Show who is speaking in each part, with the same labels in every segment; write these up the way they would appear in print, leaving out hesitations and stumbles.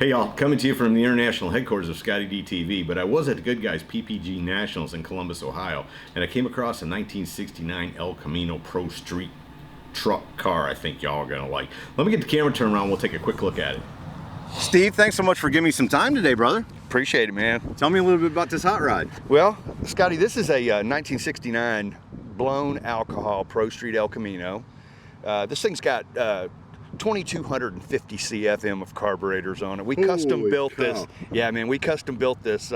Speaker 1: Hey y'all, coming to you from the international headquarters of ScottieDTV, but I was at the Good Guys PPG Nationals in Columbus, Ohio, and I came across a 1969 El Camino Pro Street truck car I think y'all are going to like. Let me get the camera turned around, we'll take a quick look at it.
Speaker 2: Steve, thanks so much for giving me some time today, brother.
Speaker 3: Appreciate it, man.
Speaker 2: Tell me a little bit about this hot rod.
Speaker 3: Well, Scotty, this is a 1969 blown alcohol Pro Street El Camino. This thing's got 2,250 CFM of carburetors on it. We custom built this. Yeah, man, we custom built this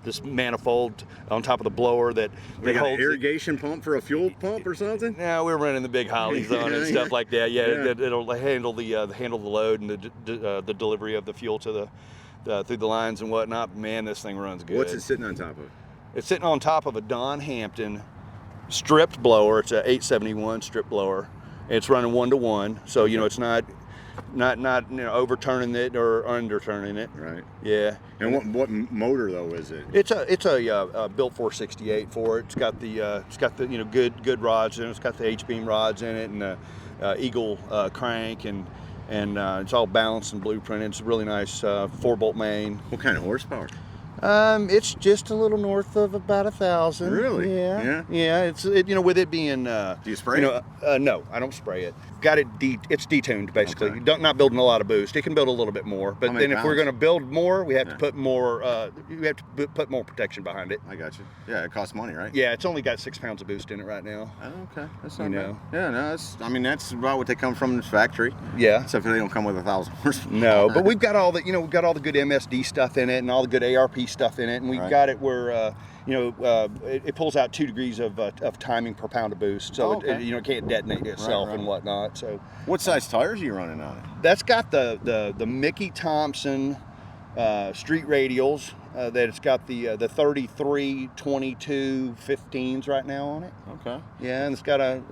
Speaker 3: this manifold on top of the blower that
Speaker 2: Got
Speaker 3: holds
Speaker 2: an irrigation pump for a fuel pump or something?
Speaker 3: Yeah, we're running the big Hollies on it and stuff like that. Yeah, it'll handle the load and the delivery of the fuel to through the lines and whatnot. Man, this thing runs good.
Speaker 2: What's it sitting on top of?
Speaker 3: It's sitting on top of a Don Hampton stripped blower. It's a 871 strip blower. It's running 1-to-1, so you know it's not overturning it or underturning it.
Speaker 2: Right.
Speaker 3: Yeah.
Speaker 2: And what motor though is it?
Speaker 3: It's a built 468 for it. It's got the good rods in it. It's got the H-beam rods in it and the Eagle crank and it's all balanced and blueprinted. It's a really nice 4-bolt main.
Speaker 2: What kind of horsepower?
Speaker 3: It's just a little north of about 1,000.
Speaker 2: Really?
Speaker 3: Yeah. It's with it being.
Speaker 2: Do you spray it?
Speaker 3: No, I don't spray it. Got it. It's detuned basically. Okay. Not building a lot of boost. It can build a little bit more, but then if we're going to build more, we have to put more. We have to put more protection behind it.
Speaker 2: I got you. Yeah, it costs money, right?
Speaker 3: Yeah, it's only got 6 pounds of boost in it right now.
Speaker 2: Oh, okay, that's not bad. Yeah, no, that's about what they come from this factory.
Speaker 3: Yeah.
Speaker 2: Except for they don't come with 1,000 horsepower.
Speaker 3: No, but we've got all the we've got all the good MSD stuff in it and all the good ARP stuff in it, and we've got it where it pulls out 2 degrees of timing per pound of boost, so it can't detonate itself and whatnot. So
Speaker 2: what size tires are you running on it?
Speaker 3: That's got the Mickey Thompson street radials. That it's got the 33 22 15s right now on it.
Speaker 2: Okay.
Speaker 3: Yeah, and it's got the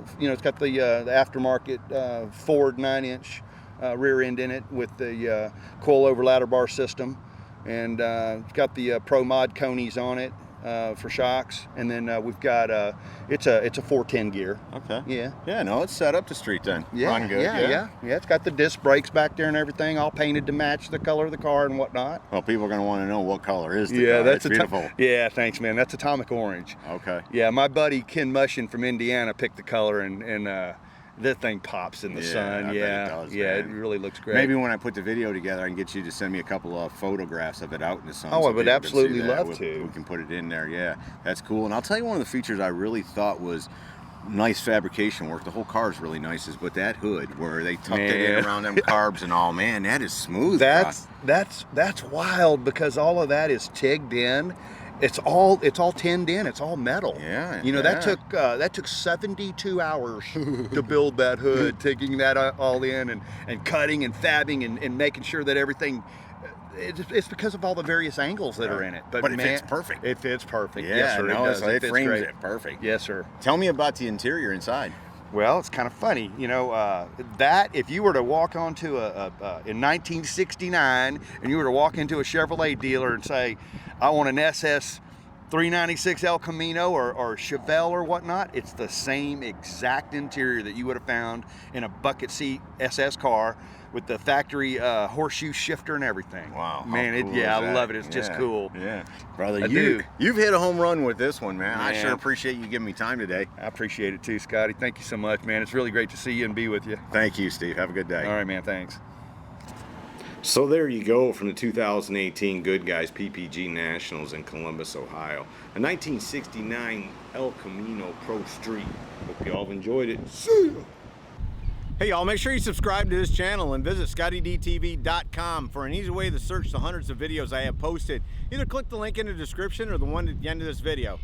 Speaker 3: aftermarket Ford 9-inch rear end in it with the coil over ladder bar system, and it's got the Pro Mod conies on it for shocks, and then we've got it's a 410 gear.
Speaker 2: Okay.
Speaker 3: Yeah.
Speaker 2: Yeah. No, it's set up to street then.
Speaker 3: Yeah.
Speaker 2: Run good.
Speaker 3: Yeah. It's got the disc brakes back there and everything, all painted to match the color of the car and whatnot.
Speaker 2: Well, people are going to want to know what color is the car. That's beautiful.
Speaker 3: Yeah. Thanks, man. That's atomic orange.
Speaker 2: Okay.
Speaker 3: Yeah. My buddy Ken Mushin from Indiana picked the color, and that thing pops in the sun.
Speaker 2: I bet it does,
Speaker 3: yeah,
Speaker 2: man.
Speaker 3: it really looks great.
Speaker 2: Maybe when I put the video together, I can get you to send me a couple of photographs of it out in the sun.
Speaker 3: Oh, I would absolutely love
Speaker 2: to. We can put it in there. Yeah, that's cool. And I'll tell you, one of the features I really thought was nice fabrication work. The whole car is really nice, but that hood where they tucked it in around them carbs and all, man, that is smooth.
Speaker 3: That's wild, because all of that is tigged in. It's all tinned in. It's all metal.
Speaker 2: Yeah.
Speaker 3: That took 72 hours to build that hood, taking that all in and cutting and fabbing and making sure that everything. It's because of all the various angles that are in it. But
Speaker 2: it fits perfect.
Speaker 3: It fits perfect.
Speaker 2: Yeah,
Speaker 3: yes, sir.
Speaker 2: no,
Speaker 3: it does.
Speaker 2: it frames it perfect.
Speaker 3: Yes, sir.
Speaker 2: Tell me about the interior inside.
Speaker 3: Well, it's kind of funny, that if you were to walk onto in 1969, and you were to walk into a Chevrolet dealer and say, I want an SS 396 El Camino or Chevelle or whatnot, it's the same exact interior that you would have found in a bucket seat SS car with the factory horseshoe shifter and everything.
Speaker 2: Wow.
Speaker 3: Man,
Speaker 2: cool
Speaker 3: I love it. It's just cool.
Speaker 2: Yeah. Brother,
Speaker 3: you've
Speaker 2: hit a home run with this one, man. I sure appreciate you giving me time today.
Speaker 3: I appreciate it too, Scotty. Thank you so much, man. It's really great to see you and be with you.
Speaker 2: Thank you, Steve. Have a good day.
Speaker 3: All right, man. Thanks.
Speaker 1: So there you go, from the 2018 Good Guys PPG Nationals in Columbus, Ohio. A 1969 El Camino Pro Street. Hope you all enjoyed it. See ya! Hey y'all, make sure you subscribe to this channel and visit ScottieDTV.com for an easy way to search the hundreds of videos I have posted. Either click the link in the description or the one at the end of this video.